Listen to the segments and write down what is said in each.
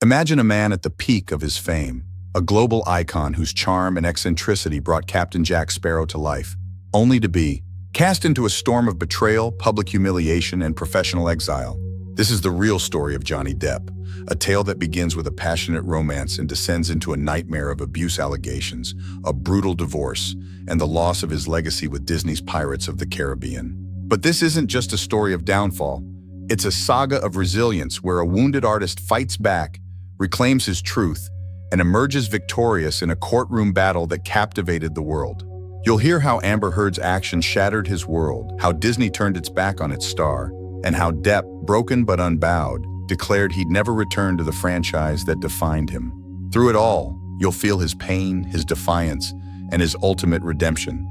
Imagine a man at the peak of his fame, a global icon whose charm and eccentricity brought Captain Jack Sparrow to life, only to be cast into a storm of betrayal, public humiliation, and professional exile. This is the real story of Johnny Depp, a tale that begins with a passionate romance and descends into a nightmare of abuse allegations, a brutal divorce, and the loss of his legacy with Disney's Pirates of the Caribbean. But this isn't just a story of downfall. It's a saga of resilience where a wounded artist fights back, reclaims his truth, and emerges victorious in a courtroom battle that captivated the world. You'll hear how Amber Heard's actions shattered his world, how Disney turned its back on its star, and how Depp, broken but unbowed, declared he'd never return to the franchise that defined him. Through it all, you'll feel his pain, his defiance, and his ultimate redemption.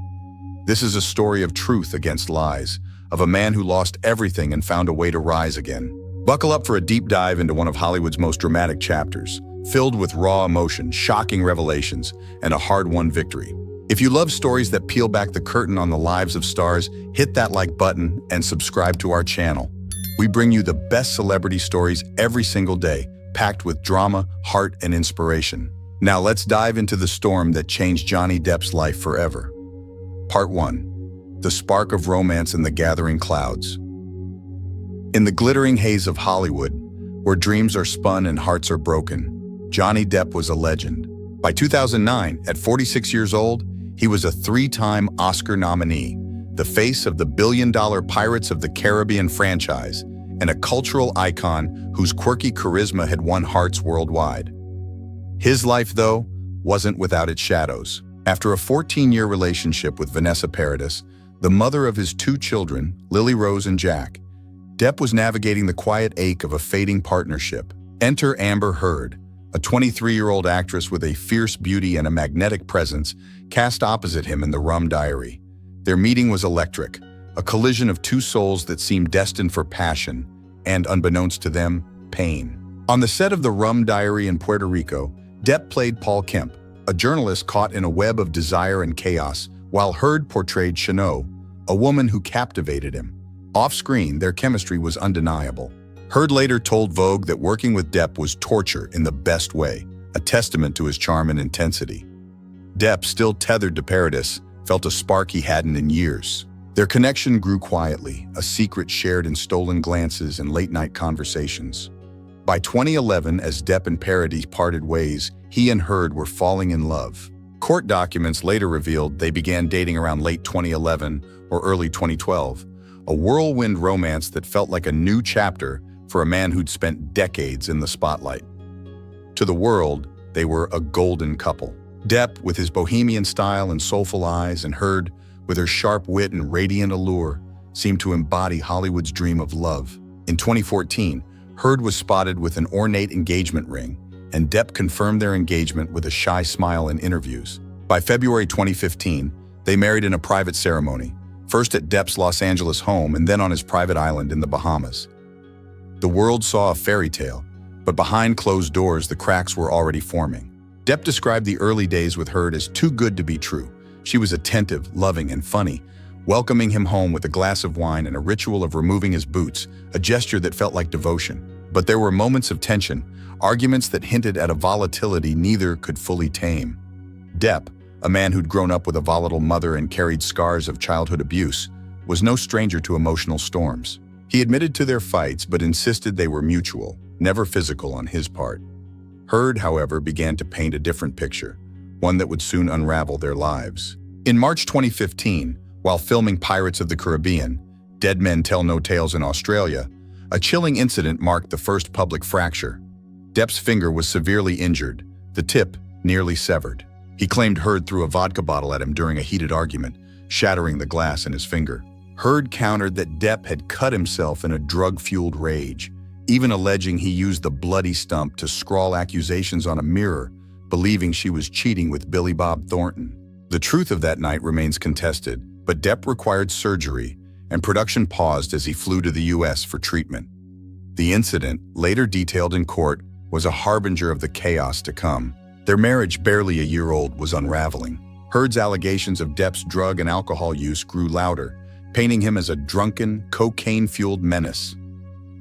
This is a story of truth against lies, of a man who lost everything and found a way to rise again. Buckle up for a deep dive into one of Hollywood's most dramatic chapters, filled with raw emotion, shocking revelations, and a hard-won victory. If you love stories that peel back the curtain on the lives of stars, hit that like button and subscribe to our channel. We bring you the best celebrity stories every single day, packed with drama, heart, and inspiration. Now let's dive into the storm that changed Johnny Depp's life forever. Part 1. The Spark of Romance in the Gathering Clouds. In the glittering haze of Hollywood, where dreams are spun and hearts are broken, Johnny Depp was a legend. By 2009, at 46 years old, he was a three-time Oscar nominee, the face of the billion-dollar Pirates of the Caribbean franchise, and a cultural icon whose quirky charisma had won hearts worldwide. His life, though, wasn't without its shadows. After a 14-year relationship with Vanessa Paradis, the mother of his two children, Lily Rose and Jack, Depp was navigating the quiet ache of a fading partnership. Enter Amber Heard, a 23-year-old actress with a fierce beauty and a magnetic presence, cast opposite him in The Rum Diary. Their meeting was electric, a collision of two souls that seemed destined for passion, and unbeknownst to them, pain. On the set of The Rum Diary in Puerto Rico, Depp played Paul Kemp, a journalist caught in a web of desire and chaos, while Heard portrayed Chanot, a woman who captivated him. Off-screen, their chemistry was undeniable. Heard later told Vogue that working with Depp was torture in the best way, a testament to his charm and intensity. Depp, still tethered to Paradis, felt a spark he hadn't in years. Their connection grew quietly, a secret shared in stolen glances and late-night conversations. By 2011, as Depp and Paradis parted ways, he and Heard were falling in love. Court documents later revealed they began dating around late 2011 or early 2012, a whirlwind romance that felt like a new chapter for a man who'd spent decades in the spotlight. To the world, they were a golden couple. Depp, with his bohemian style and soulful eyes, and Heard, with her sharp wit and radiant allure, seemed to embody Hollywood's dream of love. In 2014, Heard was spotted with an ornate engagement ring, and Depp confirmed their engagement with a shy smile in interviews. By February 2015, they married in a private ceremony, first at Depp's Los Angeles home and then on his private island in the Bahamas. The world saw a fairy tale, but behind closed doors, the cracks were already forming. Depp described the early days with Heard as too good to be true. She was attentive, loving, and funny, welcoming him home with a glass of wine and a ritual of removing his boots, a gesture that felt like devotion. But there were moments of tension, arguments that hinted at a volatility neither could fully tame. Depp, a man who'd grown up with a volatile mother and carried scars of childhood abuse, was no stranger to emotional storms. He admitted to their fights but insisted they were mutual, never physical on his part. Heard, however, began to paint a different picture, one that would soon unravel their lives. In March 2015, while filming Pirates of the Caribbean, Dead Men Tell No Tales in Australia, a chilling incident marked the first public fracture. Depp's finger was severely injured, the tip nearly severed. He claimed Heard threw a vodka bottle at him during a heated argument, shattering the glass in his finger. Heard countered that Depp had cut himself in a drug-fueled rage, even alleging he used the bloody stump to scrawl accusations on a mirror, believing she was cheating with Billy Bob Thornton. The truth of that night remains contested, but Depp required surgery, and production paused as he flew to the US for treatment. The incident, later detailed in court, was a harbinger of the chaos to come. Their marriage, barely a year old, was unraveling. Heard's allegations of Depp's drug and alcohol use grew louder, painting him as a drunken, cocaine-fueled menace.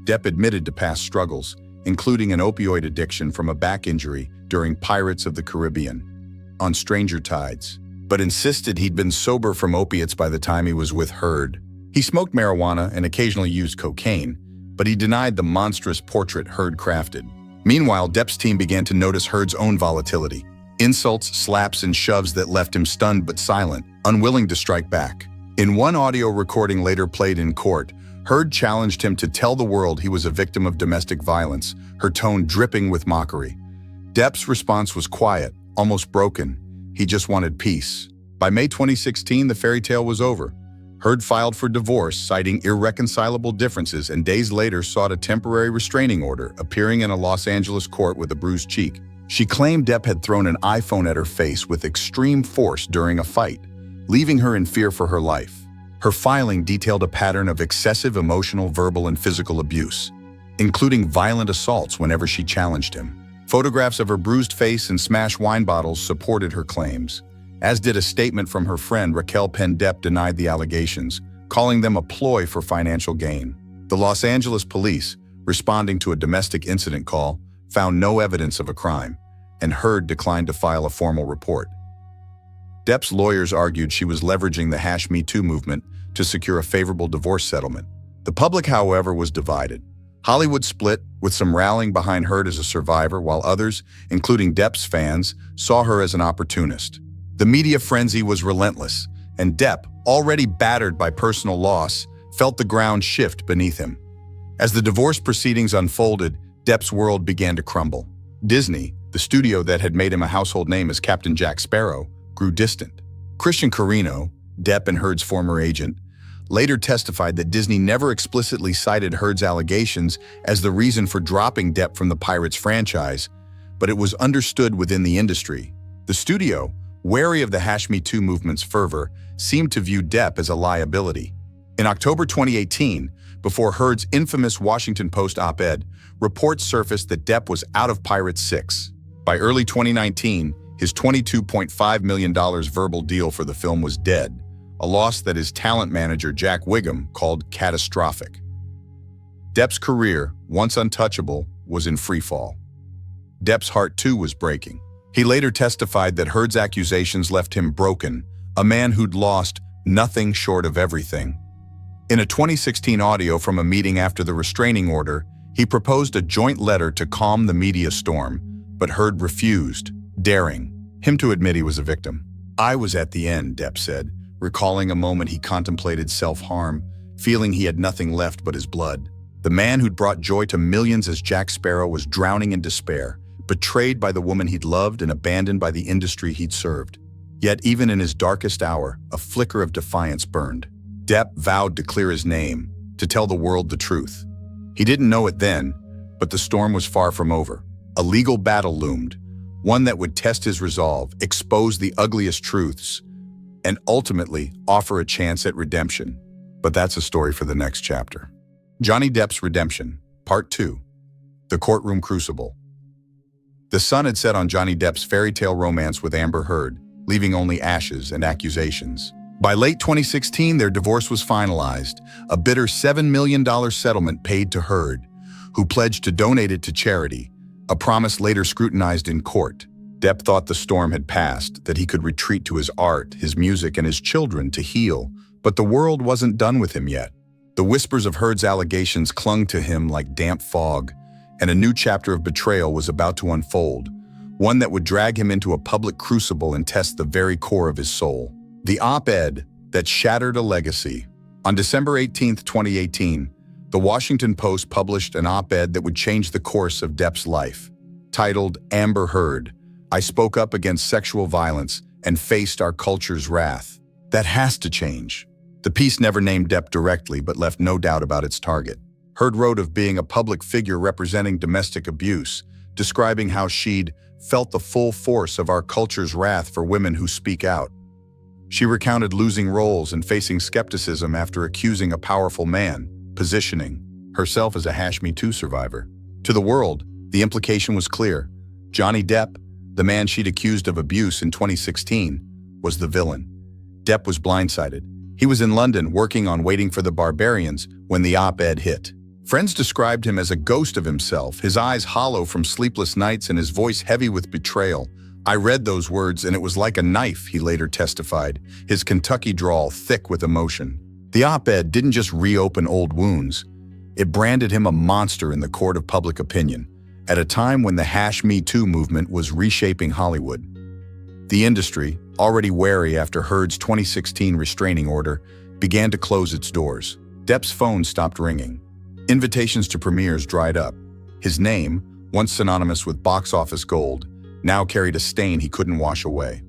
Depp admitted to past struggles, including an opioid addiction from a back injury during Pirates of the Caribbean on Stranger Tides, but insisted he'd been sober from opiates by the time he was with Heard. He smoked marijuana and occasionally used cocaine, but he denied the monstrous portrait Heard crafted. Meanwhile, Depp's team began to notice Heard's own volatility. Insults, slaps, and shoves that left him stunned but silent, unwilling to strike back. In one audio recording later played in court, Heard challenged him to tell the world he was a victim of domestic violence, her tone dripping with mockery. Depp's response was quiet, almost broken. He just wanted peace. By May 2016, the fairy tale was over. Heard filed for divorce, citing irreconcilable differences, and days later sought a temporary restraining order, appearing in a Los Angeles court with a bruised cheek. She claimed Depp had thrown an iPhone at her face with extreme force during a fight, leaving her in fear for her life. Her filing detailed a pattern of excessive emotional, verbal, and physical abuse, including violent assaults whenever she challenged him. Photographs of her bruised face and smashed wine bottles supported her claims, as did a statement from her friend Raquel Penn. Depp denied the allegations, calling them a ploy for financial gain. The Los Angeles police, responding to a domestic incident call, found no evidence of a crime, and Heard declined to file a formal report. Depp's lawyers argued she was leveraging the #MeToo movement to secure a favorable divorce settlement. The public, however, was divided. Hollywood split, with some rallying behind Heard as a survivor, while others, including Depp's fans, saw her as an opportunist. The media frenzy was relentless, and Depp, already battered by personal loss, felt the ground shift beneath him. As the divorce proceedings unfolded, Depp's world began to crumble. Disney, the studio that had made him a household name as Captain Jack Sparrow, grew distant. Christian Carino, Depp and Heard's former agent, later testified that Disney never explicitly cited Heard's allegations as the reason for dropping Depp from the Pirates franchise, but it was understood within the industry. The studio, wary of the #MeToo movement's fervor, seemed to view Depp as a liability. In October 2018, before Heard's infamous Washington Post op-ed, reports surfaced that Depp was out of Pirates 6. By early 2019, his $22.5 million verbal deal for the film was dead, a loss that his talent manager Jack Wiggum called catastrophic. Depp's career, once untouchable, was in freefall. Depp's heart too was breaking. He later testified that Heard's accusations left him broken, a man who'd lost nothing short of everything. In a 2016 audio from a meeting after the restraining order, he proposed a joint letter to calm the media storm, but Heard refused, daring him to admit he was a victim. "I was at the end," Depp said, recalling a moment he contemplated self-harm, feeling he had nothing left but his blood. The man who'd brought joy to millions as Jack Sparrow was drowning in despair, betrayed by the woman he'd loved and abandoned by the industry he'd served. Yet even in his darkest hour, a flicker of defiance burned. Depp vowed to clear his name, to tell the world the truth. He didn't know it then, but the storm was far from over. A legal battle loomed, one that would test his resolve, expose the ugliest truths, and ultimately offer a chance at redemption. But that's a story for the next chapter. Johnny Depp's Redemption, Part 2. The Courtroom Crucible. The sun had set on Johnny Depp's fairy tale romance with Amber Heard, leaving only ashes and accusations. By late 2016, their divorce was finalized, a bitter $7 million settlement paid to Heard, who pledged to donate it to charity, a promise later scrutinized in court. Depp thought the storm had passed, that he could retreat to his art, his music, and his children to heal, but the world wasn't done with him yet. The whispers of Heard's allegations clung to him like damp fog, and a new chapter of betrayal was about to unfold, one that would drag him into a public crucible and test the very core of his soul. The op-ed that shattered a legacy. On December 18, 2018, the Washington Post published an op-ed that would change the course of Depp's life. Titled, "Amber Heard, I spoke up against sexual violence and faced our culture's wrath. That has to change." The piece never named Depp directly, but left no doubt about its target. Heard wrote of being a public figure representing domestic abuse, describing how she'd felt the full force of our culture's wrath for women who speak out. She recounted losing roles and facing skepticism after accusing a powerful man, positioning herself as a #MeToo survivor. To the world, the implication was clear. Johnny Depp, the man she'd accused of abuse in 2016, was the villain. Depp was blindsided. He was in London working on Waiting for the Barbarians when the op-ed hit. Friends described him as a ghost of himself, his eyes hollow from sleepless nights and his voice heavy with betrayal. "I read those words and it was like a knife," he later testified, his Kentucky drawl thick with emotion. The op-ed didn't just reopen old wounds. It branded him a monster in the court of public opinion, at a time when the #Me Too movement was reshaping Hollywood. The industry, already wary after Heard's 2016 restraining order, began to close its doors. Depp's phone stopped ringing. Invitations to premieres dried up. His name, once synonymous with box office gold, now carried a stain he couldn't wash away.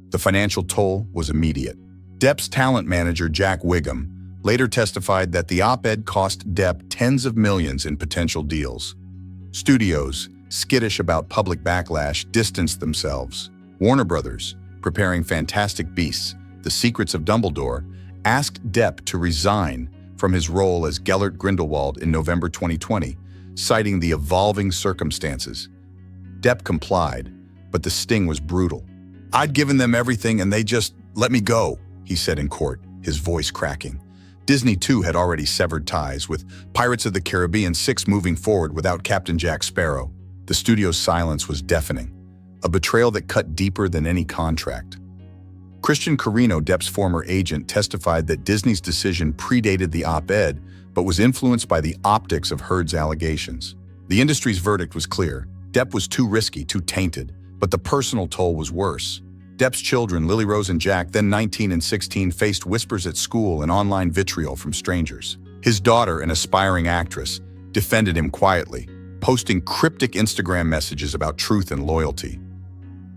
The financial toll was immediate. Depp's talent manager, Jack Wiggum, later testified that the op-ed cost Depp tens of millions in potential deals. Studios, skittish about public backlash, distanced themselves. Warner Brothers, preparing Fantastic Beasts, The Secrets of Dumbledore, asked Depp to resign from his role as Gellert Grindelwald in November 2020, citing the evolving circumstances. Depp complied, but the sting was brutal. "I'd given them everything and they just let me go," he said in court, his voice cracking. Disney too had already severed ties, with Pirates of the Caribbean 6 moving forward without Captain Jack Sparrow. The studio's silence was deafening, a betrayal that cut deeper than any contract. Christian Carino, Depp's former agent, testified that Disney's decision predated the op-ed, but was influenced by the optics of Heard's allegations. The industry's verdict was clear. Depp was too risky, too tainted, but the personal toll was worse. Depp's children, Lily Rose and Jack, then 19 and 16, faced whispers at school and online vitriol from strangers. His daughter, an aspiring actress, defended him quietly, posting cryptic Instagram messages about truth and loyalty.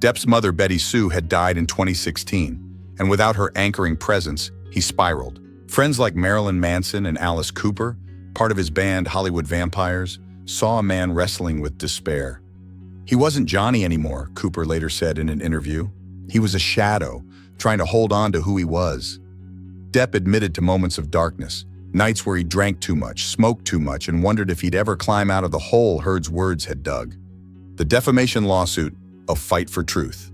Depp's mother, Betty Sue, had died in 2016, and without her anchoring presence, he spiraled. Friends like Marilyn Manson and Alice Cooper, part of his band Hollywood Vampires, saw a man wrestling with despair. "He wasn't Johnny anymore," Cooper later said in an interview. "He was a shadow, trying to hold on to who he was." Depp admitted to moments of darkness, nights where he drank too much, smoked too much, and wondered if he'd ever climb out of the hole Heard's words had dug. The defamation lawsuit, a fight for truth.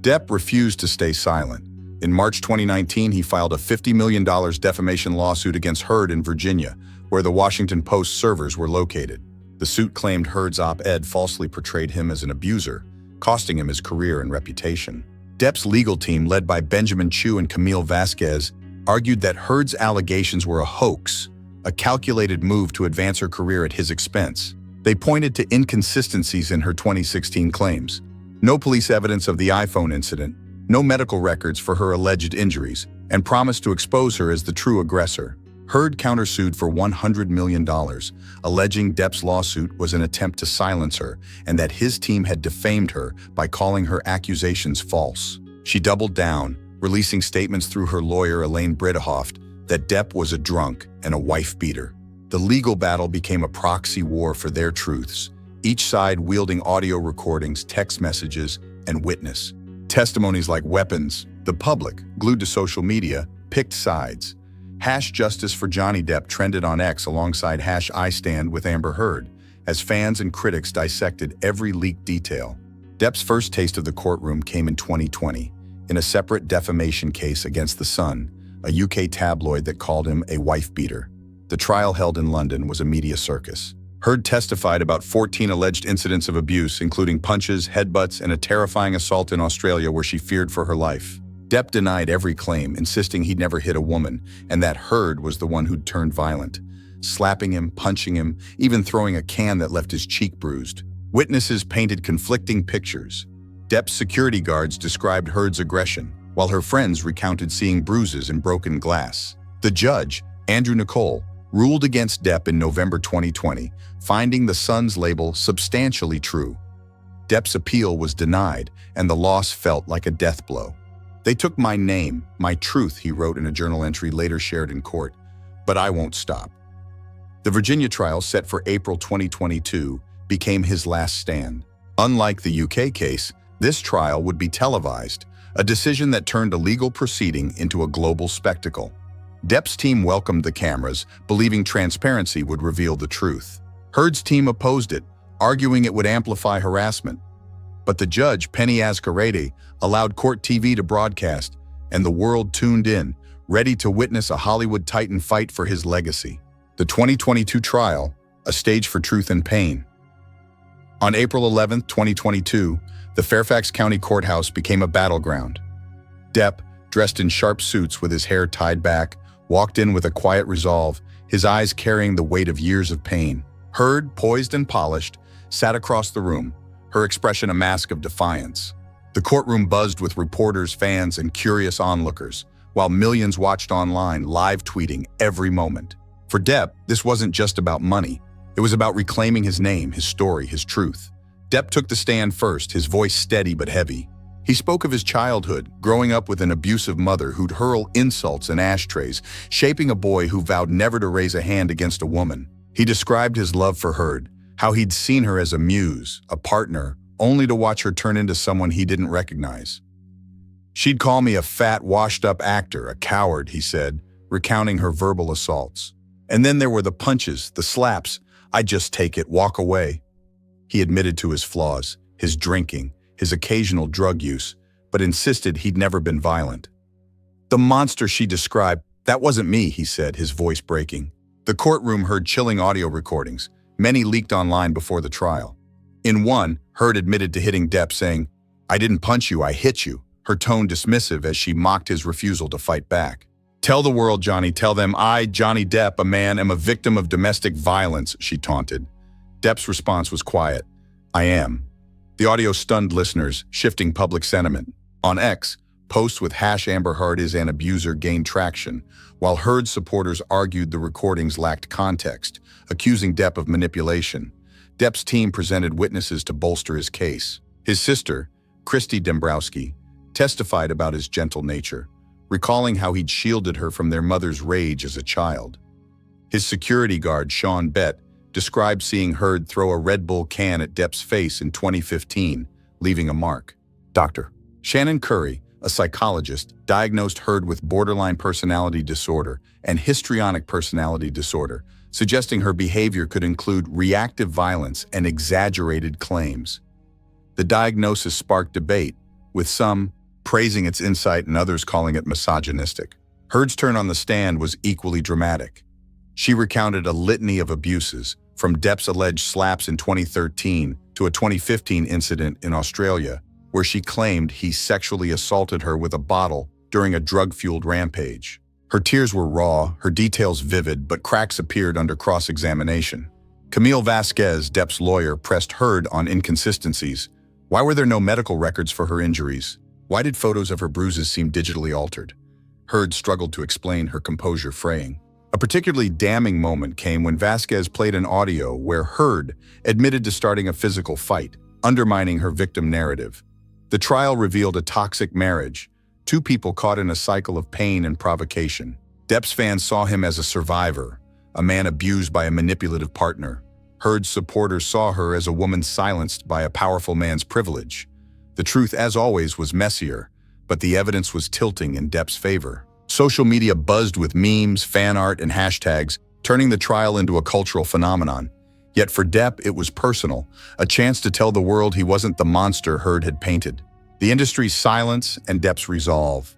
Depp refused to stay silent. In March 2019, he filed a $50 million defamation lawsuit against Heard in Virginia, where the Washington Post servers were located. The suit claimed Heard's op-ed falsely portrayed him as an abuser, costing him his career and reputation. Depp's legal team, led by Benjamin Chew and Camille Vasquez, argued that Heard's allegations were a hoax, a calculated move to advance her career at his expense. They pointed to inconsistencies in her 2016 claims. No police evidence of the iPhone incident, no medical records for her alleged injuries, and promised to expose her as the true aggressor. Heard countersued for $100 million, alleging Depp's lawsuit was an attempt to silence her and that his team had defamed her by calling her accusations false. She doubled down, releasing statements through her lawyer Elaine Bridehoft that Depp was a drunk and a wife-beater. The legal battle became a proxy war for their truths, each side wielding audio recordings, text messages, and witness. Testimonies like weapons. The public, glued to social media, picked sides. #Justice for Johnny Depp trended on X alongside #I stand with Amber Heard, as fans and critics dissected every leaked detail. Depp's first taste of the courtroom came in 2020, in a separate defamation case against The Sun, a UK tabloid that called him a wife-beater. The trial, held in London, was a media circus. Heard testified about 14 alleged incidents of abuse, including punches, headbutts, and a terrifying assault in Australia where she feared for her life. Depp denied every claim, insisting he'd never hit a woman, and that Heard was the one who'd turned violent, slapping him, punching him, even throwing a can that left his cheek bruised. Witnesses painted conflicting pictures. Depp's security guards described Heard's aggression, while her friends recounted seeing bruises and broken glass. The judge, Andrew Nicole, ruled against Depp in November 2020, finding The Sun's label substantially true. Depp's appeal was denied, and the loss felt like a death blow. "They took my name, my truth," he wrote in a journal entry later shared in court, "but I won't stop." The Virginia trial, set for April 2022, became his last stand. Unlike the UK case, this trial would be televised, a decision that turned a legal proceeding into a global spectacle. Depp's team welcomed the cameras, believing transparency would reveal the truth. Heard's team opposed it, arguing it would amplify harassment. But the judge, Penny Azcarate, allowed Court TV to broadcast, and the world tuned in, ready to witness a Hollywood titan fight for his legacy. The 2022 trial, a stage for truth and pain. On April 11, 2022, the Fairfax County Courthouse became a battleground. Depp, dressed in sharp suits with his hair tied back, walked in with a quiet resolve, his eyes carrying the weight of years of pain. Heard, poised and polished, sat across the room, her expression a mask of defiance. The courtroom buzzed with reporters, fans, and curious onlookers, while millions watched online, live tweeting every moment. For Depp, this wasn't just about money. It was about reclaiming his name, his story, his truth. Depp took the stand first, his voice steady but heavy. He spoke of his childhood, growing up with an abusive mother who'd hurl insults and ashtrays, shaping a boy who vowed never to raise a hand against a woman. He described his love for Heard, how he'd seen her as a muse, a partner, only to watch her turn into someone he didn't recognize. "She'd call me a fat, washed-up actor, a coward," he said, recounting her verbal assaults. "And then there were the punches, the slaps. I'd just take it, walk away." He admitted to his flaws, his drinking, his occasional drug use, but insisted he'd never been violent. "The monster she described, that wasn't me," he said, his voice breaking. The courtroom heard chilling audio recordings, many leaked online before the trial. In one, Heard admitted to hitting Depp, saying, "I didn't punch you, I hit you," her tone dismissive as she mocked his refusal to fight back. "Tell the world, Johnny, tell them I, Johnny Depp, a man, am a victim of domestic violence," she taunted. Depp's response was quiet. "I am." The audio stunned listeners, shifting public sentiment. On X, posts with #Amber Heard is an abuser gained traction, while Heard supporters argued the recordings lacked context, accusing Depp of manipulation. Depp's team presented witnesses to bolster his case. His sister, Christy Dembrowski, testified about his gentle nature, recalling how he'd shielded her from their mother's rage as a child. His security guard, Sean Bett, described seeing Heard throw a Red Bull can at Depp's face in 2015, leaving a mark. Dr. Shannon Curry, a psychologist, diagnosed Heard with borderline personality disorder and histrionic personality disorder, suggesting her behavior could include reactive violence and exaggerated claims. The diagnosis sparked debate, with some praising its insight and others calling it misogynistic. Heard's turn on the stand was equally dramatic. She recounted a litany of abuses, from Depp's alleged slaps in 2013 to a 2015 incident in Australia, where she claimed he sexually assaulted her with a bottle during a drug-fueled rampage. Her tears were raw, her details vivid, but cracks appeared under cross-examination. Camille Vasquez, Depp's lawyer, pressed Heard on inconsistencies. Why were there no medical records for her injuries? Why did photos of her bruises seem digitally altered? Heard struggled to explain, her composure fraying. A particularly damning moment came when Vasquez played an audio where Heard admitted to starting a physical fight, undermining her victim narrative. The trial revealed a toxic marriage, two people caught in a cycle of pain and provocation. Depp's fans saw him as a survivor, a man abused by a manipulative partner. Heard's supporters saw her as a woman silenced by a powerful man's privilege. The truth, as always, was messier, but the evidence was tilting in Depp's favor. Social media buzzed with memes, fan art, and hashtags, turning the trial into a cultural phenomenon. Yet for Depp, it was personal, a chance to tell the world he wasn't the monster Heard had painted. The industry's silence and Depp's resolve.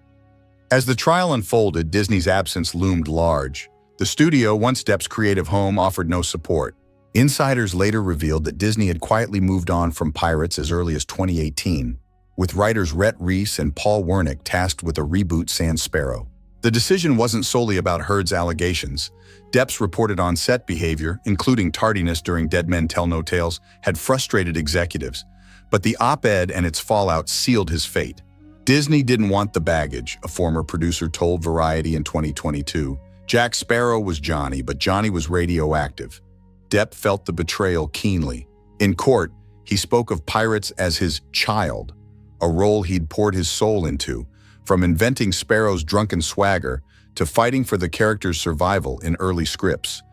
As the trial unfolded, Disney's absence loomed large. The studio, once Depp's creative home, offered no support. Insiders later revealed that Disney had quietly moved on from Pirates as early as 2018, with writers Rhett Reese and Paul Wernick tasked with a reboot Sand Sparrow. The decision wasn't solely about Heard's allegations. Depp's reported on-set behavior, including tardiness during Dead Men Tell No Tales, had frustrated executives, but the op-ed and its fallout sealed his fate. Disney didn't want the baggage, a former producer told Variety in 2022. Jack Sparrow was Johnny, but Johnny was radioactive. Depp felt the betrayal keenly. In court, he spoke of Pirates as his child, a role he'd poured his soul into, from inventing Sparrow's drunken swagger to fighting for the character's survival in early scripts.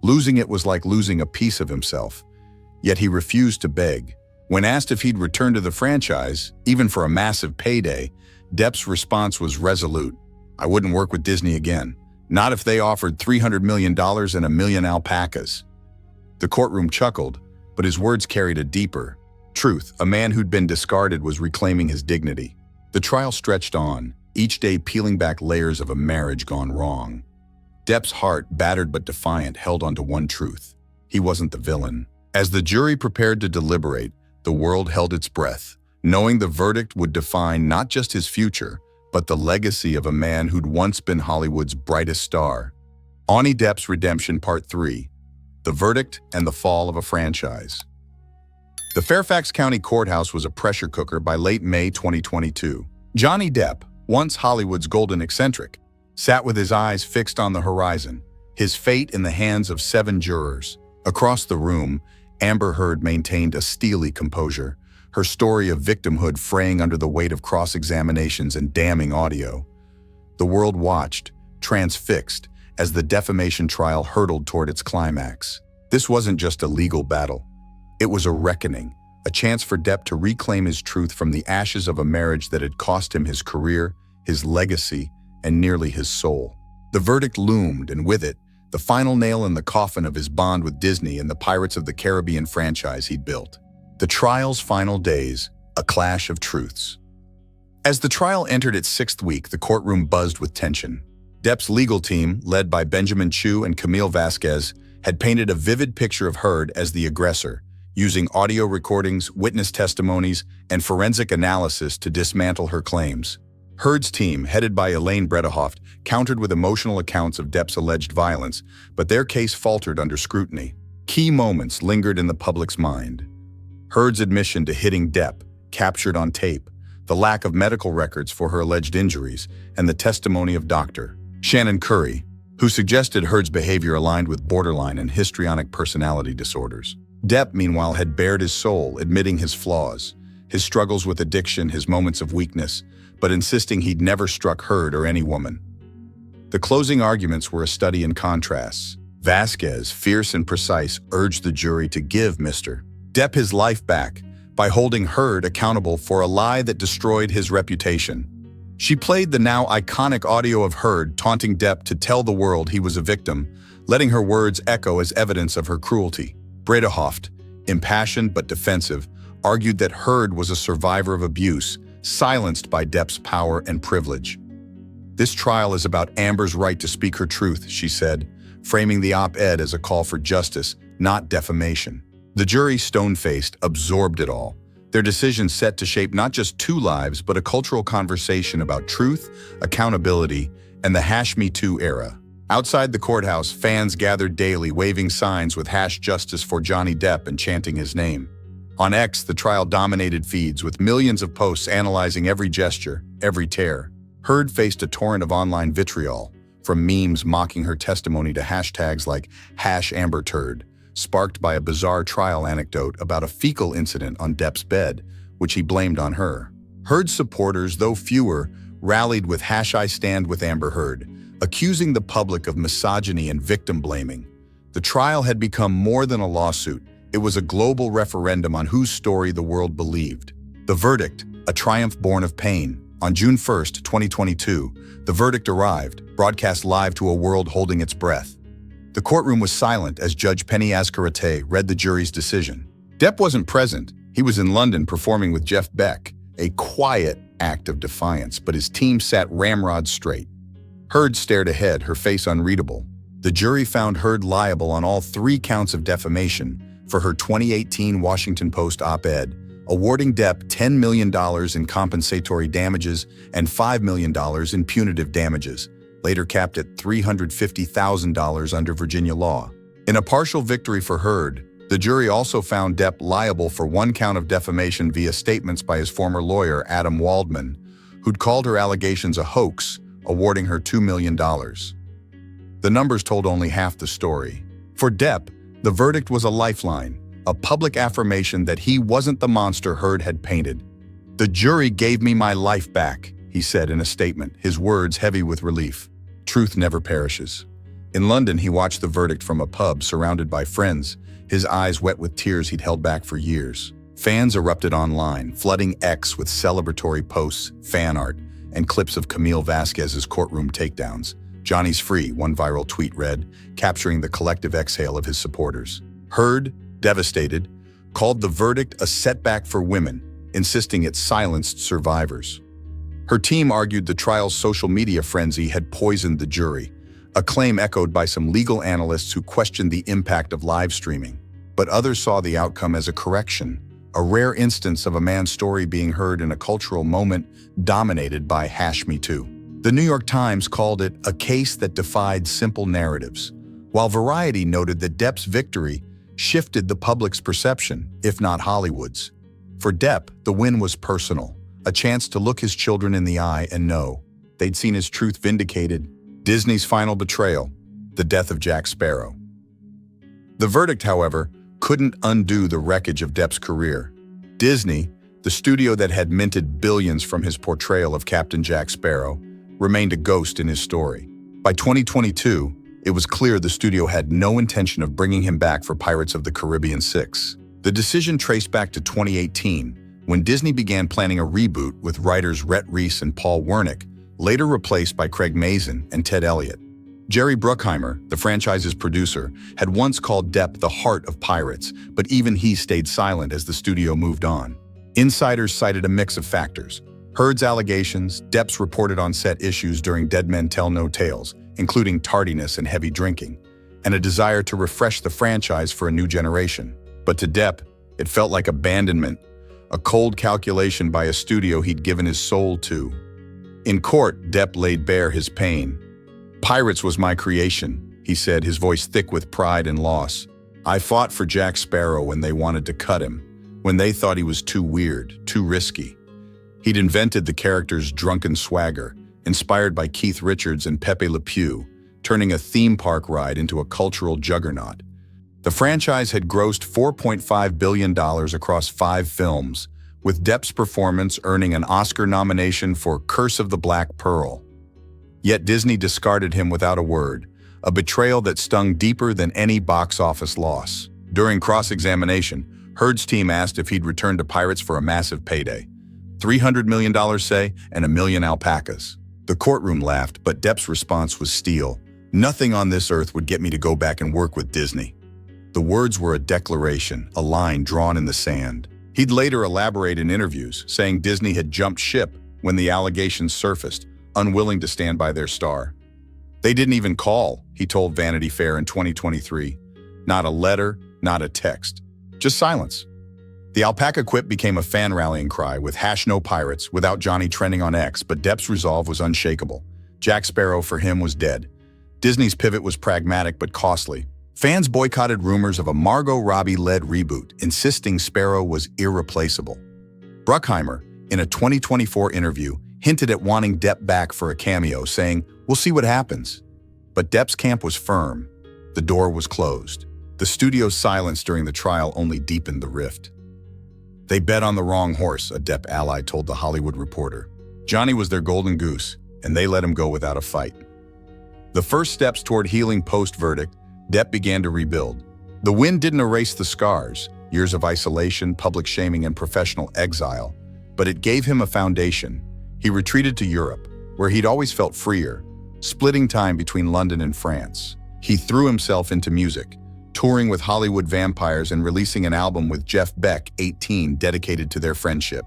Losing it was like losing a piece of himself, yet he refused to beg. When asked if he'd return to the franchise, even for a massive payday, Depp's response was resolute. "I wouldn't work with Disney again. Not if they offered $300 million and a million alpacas." The courtroom chuckled, but his words carried a deeper truth. A man who'd been discarded was reclaiming his dignity. The trial stretched on, each day peeling back layers of a marriage gone wrong. Depp's heart, battered but defiant, held onto one truth. He wasn't the villain. As the jury prepared to deliberate, the world held its breath, knowing the verdict would define not just his future, but the legacy of a man who'd once been Hollywood's brightest star. Johnny Depp's Redemption Part 3. The Verdict and the Fall of a Franchise. The Fairfax County Courthouse was a pressure cooker by late May 2022. Johnny Depp, once Hollywood's golden eccentric, sat with his eyes fixed on the horizon, his fate in the hands of 7 jurors. Across the room, Amber Heard maintained a steely composure, her story of victimhood fraying under the weight of cross-examinations and damning audio. The world watched, transfixed, as the defamation trial hurtled toward its climax. This wasn't just a legal battle. It was a reckoning, a chance for Depp to reclaim his truth from the ashes of a marriage that had cost him his career, his legacy, and nearly his soul. The verdict loomed, and with it, the final nail in the coffin of his bond with Disney and the Pirates of the Caribbean franchise he'd built. The trial's final days, a clash of truths. As the trial entered its 6th week, the courtroom buzzed with tension. Depp's legal team, led by Benjamin Chew and Camille Vasquez, had painted a vivid picture of Heard as the aggressor, using audio recordings, witness testimonies, and forensic analysis to dismantle her claims. Heard's team, headed by Elaine Bredehoft, countered with emotional accounts of Depp's alleged violence, but their case faltered under scrutiny. Key moments lingered in the public's mind. Heard's admission to hitting Depp, captured on tape, the lack of medical records for her alleged injuries, and the testimony of Dr. Shannon Curry, who suggested Heard's behavior aligned with borderline and histrionic personality disorders. Depp, meanwhile, had bared his soul, admitting his flaws, his struggles with addiction, his moments of weakness, but insisting he'd never struck Heard or any woman. The closing arguments were a study in contrasts. Vasquez, fierce and precise, urged the jury to give Mr. Depp his life back by holding Heard accountable for a lie that destroyed his reputation. She played the now iconic audio of Heard taunting Depp to tell the world he was a victim, letting her words echo as evidence of her cruelty. Bredehoft, impassioned but defensive, argued that Heard was a survivor of abuse, silenced by Depp's power and privilege. "This trial is about Amber's right to speak her truth," she said, framing the op-ed as a call for justice, not defamation. The jury, stone-faced, absorbed it all, their decision set to shape not just 2 lives, but a cultural conversation about truth, accountability, and the #MeToo era. Outside the courthouse, fans gathered daily, waving signs with #Justice for Johnny Depp and chanting his name. On X, the trial dominated feeds, with millions of posts analyzing every gesture, every tear. Heard faced a torrent of online vitriol, from memes mocking her testimony to hashtags like #AmberTurd, sparked by a bizarre trial anecdote about a fecal incident on Depp's bed, which he blamed on her. Heard's supporters, though fewer, rallied with #IStandWithAmberHeard, accusing the public of misogyny and victim blaming. The trial had become more than a lawsuit. It was a global referendum on whose story the world believed. The verdict, a triumph born of pain. On June 1st, 2022, the verdict arrived, broadcast live to a world holding its breath. The courtroom was silent as Judge Penny Azcarate read the jury's decision. Depp wasn't present. He was in London performing with Jeff Beck, a quiet act of defiance, but his team sat ramrod straight. Heard stared ahead, her face unreadable. The jury found Heard liable on all 3 counts of defamation for her 2018 Washington Post op-ed, awarding Depp $10 million in compensatory damages and $5 million in punitive damages, later capped at $350,000 under Virginia law. In a partial victory for Heard, the jury also found Depp liable for 1 count of defamation via statements by his former lawyer, Adam Waldman, who'd called her allegations a hoax, awarding her $2 million. The numbers told only half the story. For Depp, the verdict was a lifeline, a public affirmation that he wasn't the monster Heard had painted. "The jury gave me my life back," he said in a statement, his words heavy with relief. Truth never perishes. In London, he watched the verdict from a pub surrounded by friends, his eyes wet with tears he'd held back for years. Fans erupted online, flooding X with celebratory posts, fan art, and clips of Camille Vasquez's courtroom takedowns. "Johnny's free," one viral tweet read, capturing the collective exhale of his supporters. Heard, devastated, called the verdict a setback for women, insisting it silenced survivors. Her team argued the trial's social media frenzy had poisoned the jury, a claim echoed by some legal analysts who questioned the impact of live streaming. But others saw the outcome as a correction, a rare instance of a man's story being heard in a cultural moment dominated by #MeToo. The New York Times called it a case that defied simple narratives, while Variety noted that Depp's victory shifted the public's perception, if not Hollywood's. For Depp, the win was personal, a chance to look his children in the eye and know they'd seen his truth vindicated. Disney's final betrayal, the death of Jack Sparrow. The verdict, however, couldn't undo the wreckage of Depp's career. Disney, the studio that had minted billions from his portrayal of Captain Jack Sparrow, remained a ghost in his story. By 2022, it was clear the studio had no intention of bringing him back for Pirates of the Caribbean 6. The decision traced back to 2018, when Disney began planning a reboot with writers Rhett Reese and Paul Wernick, later replaced by Craig Mazin and Ted Elliott. Jerry Bruckheimer, the franchise's producer, had once called Depp the heart of pirates, but even he stayed silent as the studio moved on. Insiders cited a mix of factors: Heard's allegations, Depp's reported on-set issues during Dead Men Tell No Tales, including tardiness and heavy drinking, and a desire to refresh the franchise for a new generation. But to Depp, it felt like abandonment, a cold calculation by a studio he'd given his soul to. In court, Depp laid bare his pain. "Pirates was my creation," he said, his voice thick with pride and loss. "I fought for Jack Sparrow when they wanted to cut him, when they thought he was too weird, too risky. He'd invented the character's drunken swagger, inspired by Keith Richards and Pepe Le Pew, turning a theme park ride into a cultural juggernaut. The franchise had grossed $4.5 billion across 5 films, with Depp's performance earning an Oscar nomination for Curse of the Black Pearl. Yet Disney discarded him without a word, a betrayal that stung deeper than any box office loss. During cross-examination, Heard's team asked if he'd return to Pirates for a massive payday. $300 million, say, and 1 million alpacas. The courtroom laughed, but Depp's response was steel. "Nothing on this earth would get me to go back and work with Disney." The words were a declaration, a line drawn in the sand. He'd later elaborate in interviews, saying Disney had jumped ship when the allegations surfaced, unwilling to stand by their star. "They didn't even call," he told Vanity Fair in 2023. "Not a letter, not a text. Just silence." The alpaca quip became a fan rallying cry, with #NoPirates without Johnny trending on X, but Depp's resolve was unshakable. Jack Sparrow for him was dead. Disney's pivot was pragmatic but costly. Fans boycotted rumors of a Margot Robbie-led reboot, insisting Sparrow was irreplaceable. Bruckheimer, in a 2024 interview, hinted at wanting Depp back for a cameo, saying, "We'll see what happens." But Depp's camp was firm. The door was closed. The studio's silence during the trial only deepened the rift. "They bet on the wrong horse," a Depp ally told The Hollywood Reporter. "Johnny was their golden goose, and they let him go without a fight." The first steps toward healing post-verdict, Depp began to rebuild. The win didn't erase the scars, years of isolation, public shaming, and professional exile, but it gave him a foundation. He retreated to Europe, where he'd always felt freer, splitting time between London and France. He threw himself into music, touring with Hollywood vampires and releasing an album with Jeff Beck, 18, dedicated to their friendship.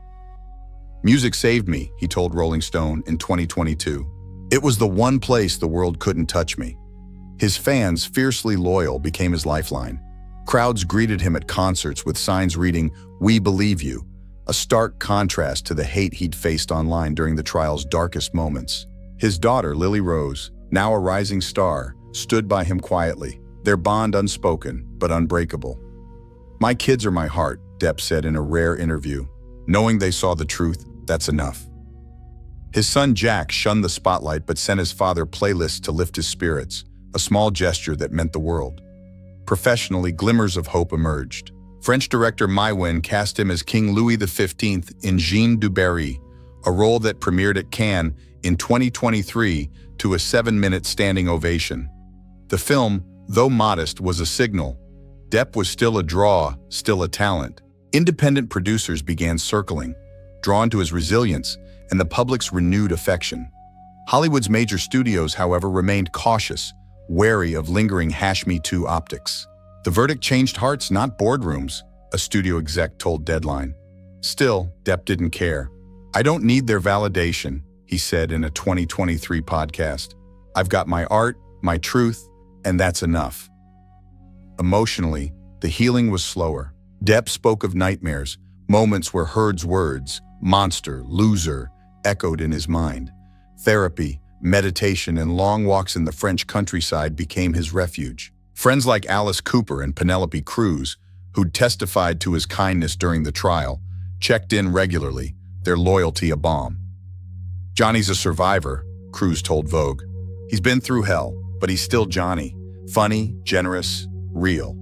"Music saved me," he told Rolling Stone in 2022. "It was the one place the world couldn't touch me." His fans, fiercely loyal, became his lifeline. Crowds greeted him at concerts with signs reading, "We believe you," a stark contrast to the hate he'd faced online during the trial's darkest moments. His daughter, Lily Rose, now a rising star, stood by him quietly, their bond unspoken but unbreakable. "My kids are my heart," Depp said in a rare interview. "Knowing they saw the truth, that's enough." His son Jack shunned the spotlight but sent his father playlists to lift his spirits, a small gesture that meant the world. Professionally, glimmers of hope emerged. French director Maïwenn cast him as King Louis XV in Jeanne du Barry, a role that premiered at Cannes in 2023 to a 7-minute standing ovation. The film, though modest, was a signal. Depp was still a draw, still a talent. Independent producers began circling, drawn to his resilience and the public's renewed affection. Hollywood's major studios, however, remained cautious, wary of lingering #MeToo optics. "The verdict changed hearts, not boardrooms," a studio exec told Deadline. Still, Depp didn't care. "I don't need their validation," he said in a 2023 podcast. "I've got my art, my truth, and that's enough. Emotionally, the healing was slower. Depp spoke of nightmares, moments where Heard's words, monster, loser, echoed in his mind. Therapy, meditation, and long walks in the French countryside became his refuge. Friends like Alice Cooper and Penelope Cruz, who'd testified to his kindness during the trial, checked in regularly, their loyalty a balm. "Johnny's a survivor," Cruz told Vogue. "He's been through hell, but he's still Johnny. Funny, generous, real."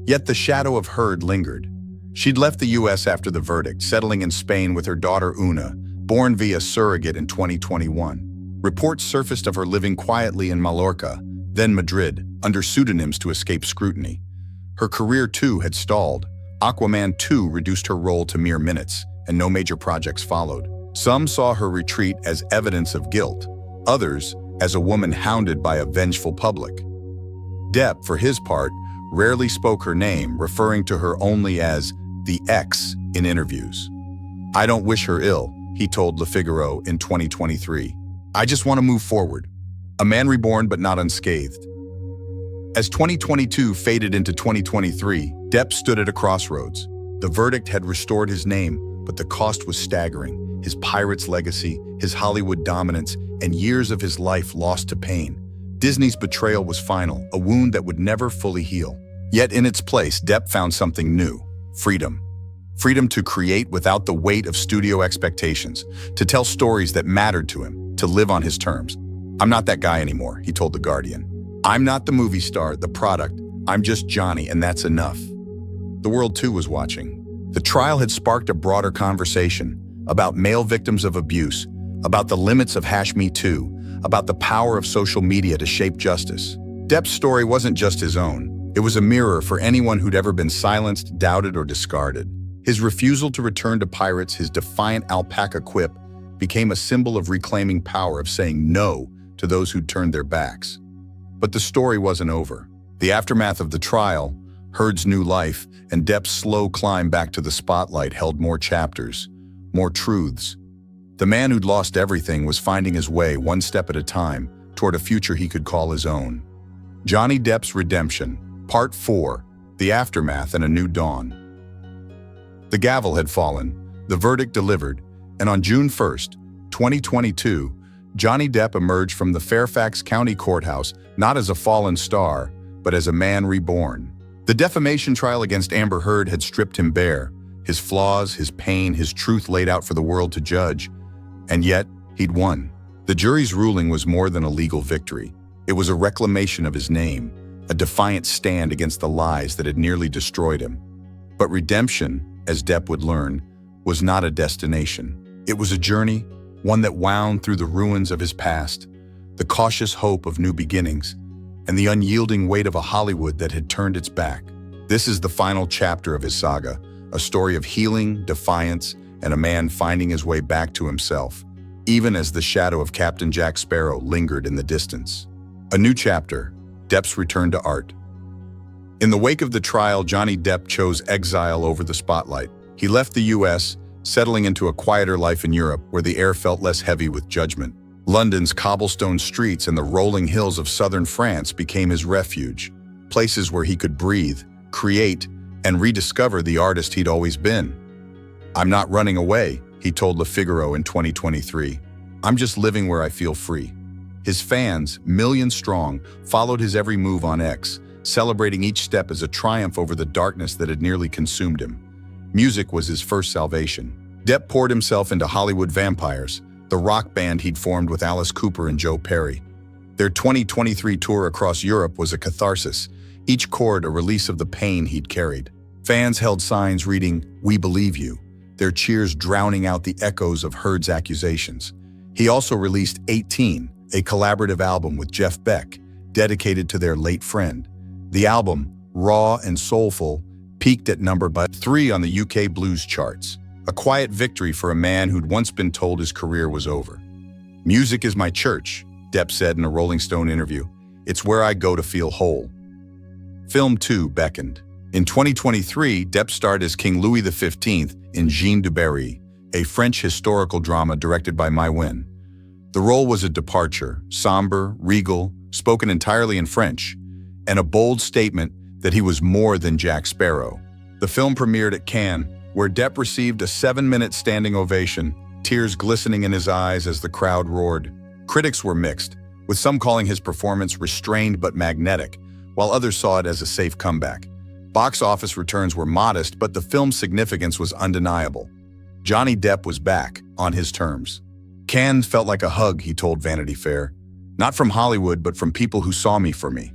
Yet the shadow of Heard lingered. She'd left the U.S. after the verdict, settling in Spain with her daughter Una, born via surrogate in 2021. Reports surfaced of her living quietly in Mallorca, then Madrid, under pseudonyms to escape scrutiny. Her career, too, had stalled. Aquaman 2 reduced her role to mere minutes, and no major projects followed. Some saw her retreat as evidence of guilt, others as a woman hounded by a vengeful public. Depp, for his part, rarely spoke her name, referring to her only as the ex in interviews. "I don't wish her ill," he told Le Figaro in 2023. "I just want to move forward. A man reborn but not unscathed." As 2022 faded into 2023, Depp stood at a crossroads. The verdict had restored his name, but the cost was staggering. His pirate's legacy, his Hollywood dominance, and years of his life lost to pain. Disney's betrayal was final, a wound that would never fully heal. Yet in its place, Depp found something new: freedom. Freedom to create without the weight of studio expectations, to tell stories that mattered to him, to live on his terms. "I'm not that guy anymore," he told The Guardian. "I'm not the movie star, the product. I'm just Johnny, and that's enough." The world, too, was watching. The trial had sparked a broader conversation about male victims of abuse, about the limits of #Me Too, about the power of social media to shape justice. Depp's story wasn't just his own. It was a mirror for anyone who'd ever been silenced, doubted, or discarded. His refusal to return to pirates, his defiant alpaca quip, became a symbol of reclaiming power, of saying no to those who'd turned their backs. But the story wasn't over. The aftermath of the trial, Heard's new life, and Depp's slow climb back to the spotlight held more chapters, more truths. The man who'd lost everything was finding his way, one step at a time, toward a future he could call his own. Johnny Depp's Redemption, Part 4, The Aftermath and a New Dawn. The gavel had fallen, the verdict delivered, and on June 1st, 2022, Johnny Depp emerged from the Fairfax County Courthouse not as a fallen star, but as a man reborn. The defamation trial against Amber Heard had stripped him bare, his flaws, his pain, his truth laid out for the world to judge. And yet, he'd won. The jury's ruling was more than a legal victory. It was a reclamation of his name, a defiant stand against the lies that had nearly destroyed him. But redemption, as Depp would learn, was not a destination. It was a journey, one that wound through the ruins of his past, the cautious hope of new beginnings, and the unyielding weight of a Hollywood that had turned its back. This is the final chapter of his saga, a story of healing, defiance, and a man finding his way back to himself, even as the shadow of Captain Jack Sparrow lingered in the distance. A new chapter, Depp's return to art. In the wake of the trial, Johnny Depp chose exile over the spotlight. He left the U.S., settling into a quieter life in Europe where the air felt less heavy with judgment. London's cobblestone streets and the rolling hills of southern France became his refuge, places where he could breathe, create, and rediscover the artist he'd always been. "I'm not running away," he told Le Figaro in 2023. "I'm just living where I feel free." His fans, millions strong, followed his every move on X, celebrating each step as a triumph over the darkness that had nearly consumed him. Music was his first salvation. Depp poured himself into Hollywood Vampires, the rock band he'd formed with Alice Cooper and Joe Perry. Their 2023 tour across Europe was a catharsis, each chord a release of the pain he'd carried. Fans held signs reading, "We believe you," their cheers drowning out the echoes of Heard's accusations. He also released 18, a collaborative album with Jeff Beck, dedicated to their late friend. The album, raw and soulful, peaked at number 3 on the UK blues charts, a quiet victory for a man who'd once been told his career was over. "Music is my church," Depp said in a Rolling Stone interview. "It's where I go to feel whole." Film 2 beckoned. In 2023, Depp starred as King Louis XV in Jeanne du Barry, a French historical drama directed by Mai Wen. The role was a departure, somber, regal, spoken entirely in French, and a bold statement that he was more than Jack Sparrow. The film premiered at Cannes, where Depp received a 7-minute standing ovation, tears glistening in his eyes as the crowd roared. Critics were mixed, with some calling his performance restrained but magnetic, while others saw it as a safe comeback. Box office returns were modest, but the film's significance was undeniable. Johnny Depp was back, on his terms. Cannes felt like a hug, he told Vanity Fair. Not from Hollywood, but from people who saw me for me.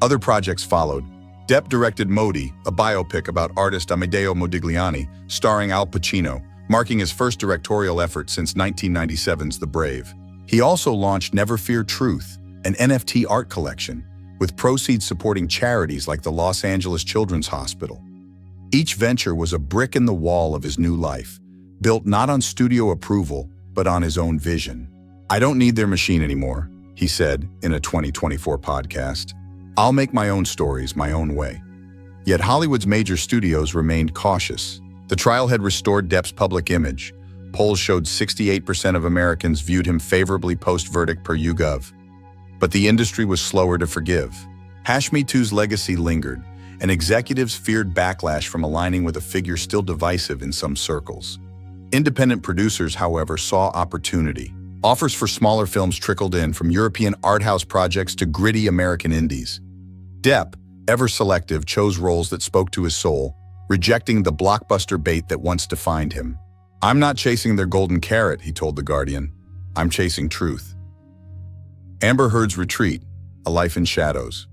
Other projects followed. Depp directed Modi, a biopic about artist Amedeo Modigliani, starring Al Pacino, marking his first directorial effort since 1997's The Brave. He also launched Never Fear Truth, an NFT art collection, with proceeds supporting charities like the Los Angeles Children's Hospital. Each venture was a brick in the wall of his new life, built not on studio approval, but on his own vision. "I don't need their machine anymore," he said in a 2024 podcast. "I'll make my own stories my own way." Yet Hollywood's major studios remained cautious. The trial had restored Depp's public image. Polls showed 68% of Americans viewed him favorably post-verdict per YouGov. But the industry was slower to forgive. #MeToo's legacy lingered, and executives feared backlash from aligning with a figure still divisive in some circles. Independent producers, however, saw opportunity. Offers for smaller films trickled in, from European art house projects to gritty American indies. Depp, ever selective, chose roles that spoke to his soul, rejecting the blockbuster bait that once defined him. "I'm not chasing their golden carrot," he told The Guardian. "I'm chasing truth." Amber Heard's retreat, a life in shadows.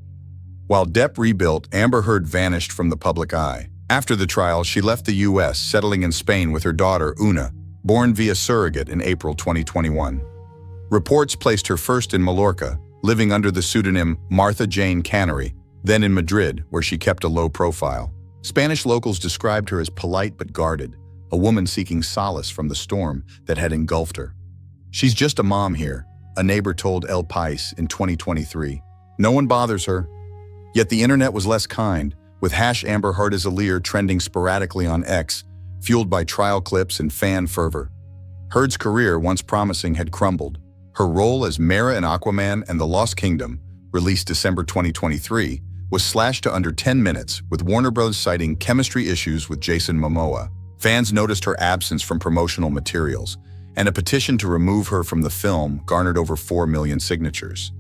While Depp rebuilt, Amber Heard vanished from the public eye. After the trial, she left the U.S., settling in Spain with her daughter, Una, born via surrogate in April 2021. Reports placed her first in Mallorca, living under the pseudonym Martha Jane Canary, then in Madrid, where she kept a low profile. Spanish locals described her as polite but guarded, a woman seeking solace from the storm that had engulfed her. "She's just a mom here," a neighbor told El País in 2023. "No one bothers her." Yet the internet was less kind, with #Amber Heard as a Lear trending sporadically on X, fueled by trial clips and fan fervor. Heard's career, once promising, had crumbled. Her role as Mera in Aquaman and The Lost Kingdom, released December 2023, was slashed to under 10 minutes, with Warner Bros. Citing chemistry issues with Jason Momoa. Fans noticed her absence from promotional materials, and a petition to remove her from the film garnered over 4 million signatures.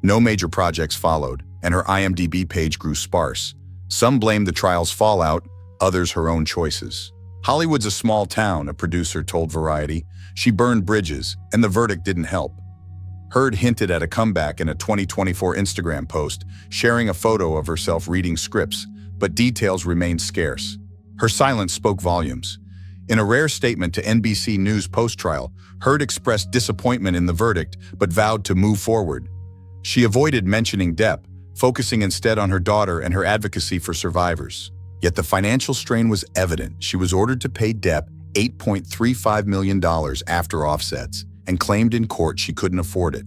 No major projects followed, and her IMDb page grew sparse. Some blamed the trial's fallout, others her own choices. "Hollywood's a small town," a producer told Variety. "She burned bridges, and the verdict didn't help." Heard hinted at a comeback in a 2024 Instagram post, sharing a photo of herself reading scripts, but details remained scarce. Her silence spoke volumes. In a rare statement to NBC News post-trial, Heard expressed disappointment in the verdict, but vowed to move forward. She avoided mentioning Depp, focusing instead on her daughter and her advocacy for survivors. Yet the financial strain was evident. She was ordered to pay Depp $8.35 million after offsets, and claimed in court she couldn't afford it.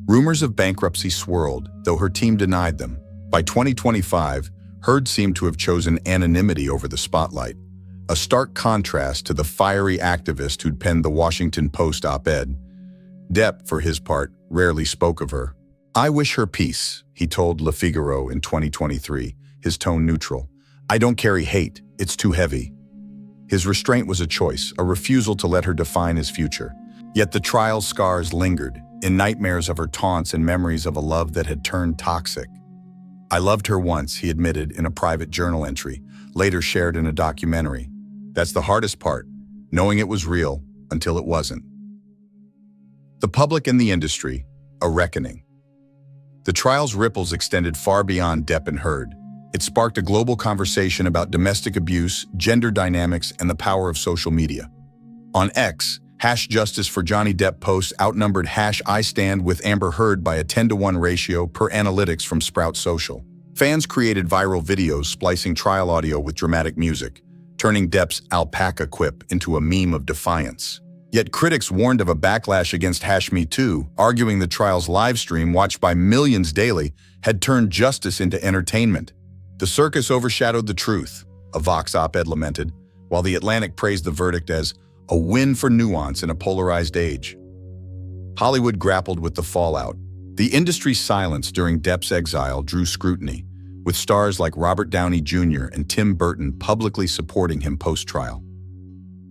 Rumors of bankruptcy swirled, though her team denied them. By 2025, Heard seemed to have chosen anonymity over the spotlight, a stark contrast to the fiery activist who'd penned the Washington Post op-ed. Depp, for his part, rarely spoke of her. "I wish her peace," he told Le Figaro in 2023, his tone neutral. "I don't carry hate, it's too heavy." His restraint was a choice, a refusal to let her define his future. Yet the trial's scars lingered, in nightmares of her taunts and memories of a love that had turned toxic. "I loved her once," he admitted in a private journal entry, later shared in a documentary. That's the hardest part, knowing it was real until it wasn't. The public and the industry, a reckoning. The trial's ripples extended far beyond Depp and Heard. It sparked a global conversation about domestic abuse, gender dynamics, and the power of social media. On X, #Justice for Johnny Depp posts outnumbered #I stand with Amber Heard by a 10-to-1 ratio per analytics from Sprout Social. Fans created viral videos splicing trial audio with dramatic music, turning Depp's alpaca quip into a meme of defiance. Yet critics warned of a backlash against #MeToo, arguing the trial's live stream, watched by millions daily, had turned justice into entertainment. "The circus overshadowed the truth," a Vox op-ed lamented, while The Atlantic praised the verdict as a win for nuance in a polarized age. Hollywood grappled with the fallout. The industry's silence during Depp's exile drew scrutiny, with stars like Robert Downey Jr. and Tim Burton publicly supporting him post-trial.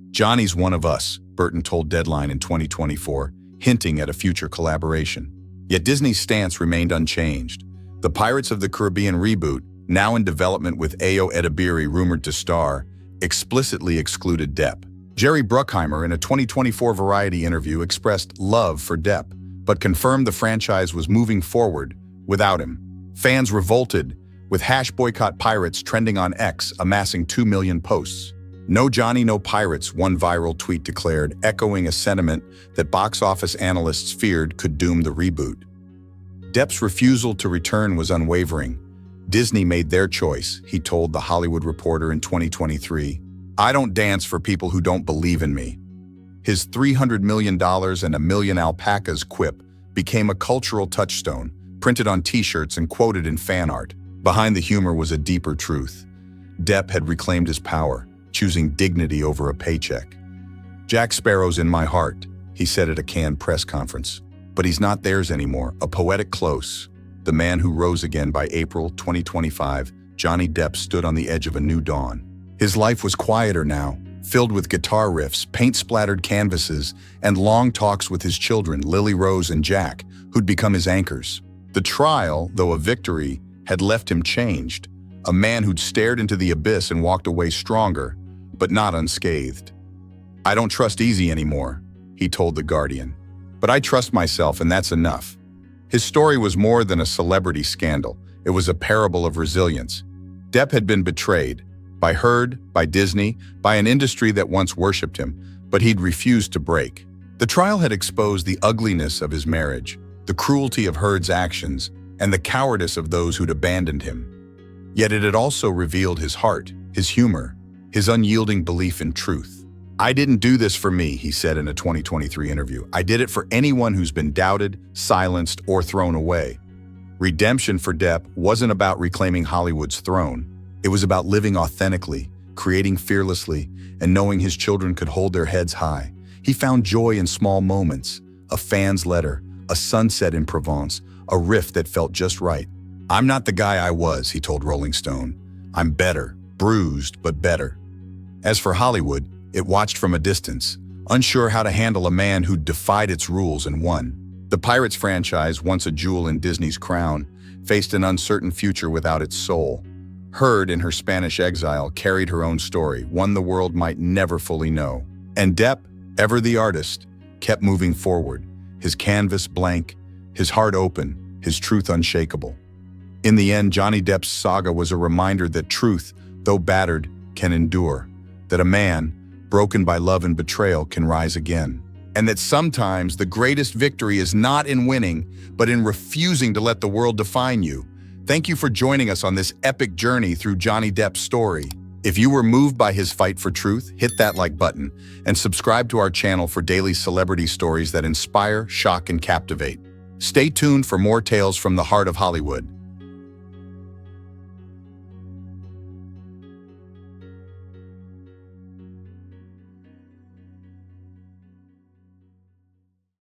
"Johnny's one of us," Burton told Deadline in 2024, hinting at a future collaboration. Yet Disney's stance remained unchanged. The Pirates of the Caribbean reboot, now in development with Ayo Edebiri rumored to star, explicitly excluded Depp. Jerry Bruckheimer, in a 2024 Variety interview, expressed love for Depp, but confirmed the franchise was moving forward without him. Fans revolted, with #boycottpirates trending on X, amassing 2 million posts. "No Johnny, no Pirates," one viral tweet declared, echoing a sentiment that box office analysts feared could doom the reboot. Depp's refusal to return was unwavering. "Disney made their choice," he told The Hollywood Reporter in 2023. "I don't dance for people who don't believe in me." His $300 million and a million alpacas quip became a cultural touchstone, printed on t-shirts and quoted in fan art. Behind the humor was a deeper truth. Depp had reclaimed his power, choosing dignity over a paycheck. "Jack Sparrow's in my heart," he said at a Cannes press conference. "But he's not theirs anymore, a poetic close." The man who rose again. By April 2025, Johnny Depp stood on the edge of a new dawn. His life was quieter now, filled with guitar riffs, paint-splattered canvases, and long talks with his children, Lily Rose and Jack, who'd become his anchors. The trial, though a victory, had left him changed, a man who'd stared into the abyss and walked away stronger, but not unscathed. "I don't trust Easy anymore," he told The Guardian. "But I trust myself, and that's enough." His story was more than a celebrity scandal. It was a parable of resilience. Depp had been betrayed, by Heard, by Disney, by an industry that once worshipped him, but he'd refused to break. The trial had exposed the ugliness of his marriage, the cruelty of Heard's actions, and the cowardice of those who'd abandoned him. Yet it had also revealed his heart, his humor, his unyielding belief in truth. "I didn't do this for me," he said in a 2023 interview. "I did it for anyone who's been doubted, silenced, or thrown away." Redemption for Depp wasn't about reclaiming Hollywood's throne. It was about living authentically, creating fearlessly, and knowing his children could hold their heads high. He found joy in small moments, a fan's letter, a sunset in Provence, a riff that felt just right. "I'm not the guy I was," he told Rolling Stone. "I'm better, bruised, but better." As for Hollywood, it watched from a distance, unsure how to handle a man who defied its rules and won. The Pirates franchise, once a jewel in Disney's crown, faced an uncertain future without its soul. Heard, in her Spanish exile, carried her own story, one the world might never fully know. And Depp, ever the artist, kept moving forward, his canvas blank, his heart open, his truth unshakable. In the end, Johnny Depp's saga was a reminder that truth, though battered, can endure, that a man, broken by love and betrayal, can rise again, and that sometimes the greatest victory is not in winning, but in refusing to let the world define you. Thank you for joining us on this epic journey through Johnny Depp's story. If you were moved by his fight for truth, hit that like button and subscribe to our channel for daily celebrity stories that inspire, shock, and captivate. Stay tuned for more tales from the heart of Hollywood.